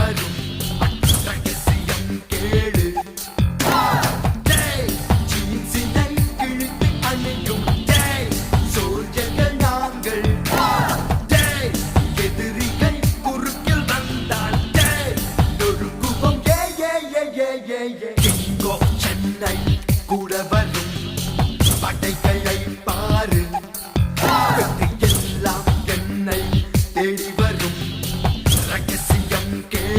வரும் ரகசியம் கேளு ஜீன்ஸினை கிழித்து அணியும் சோல்ஜர்கள் நாங்கள் எதிரிகள் குறுக்கில் வந்தால் நொறுக்குவோம். ஏ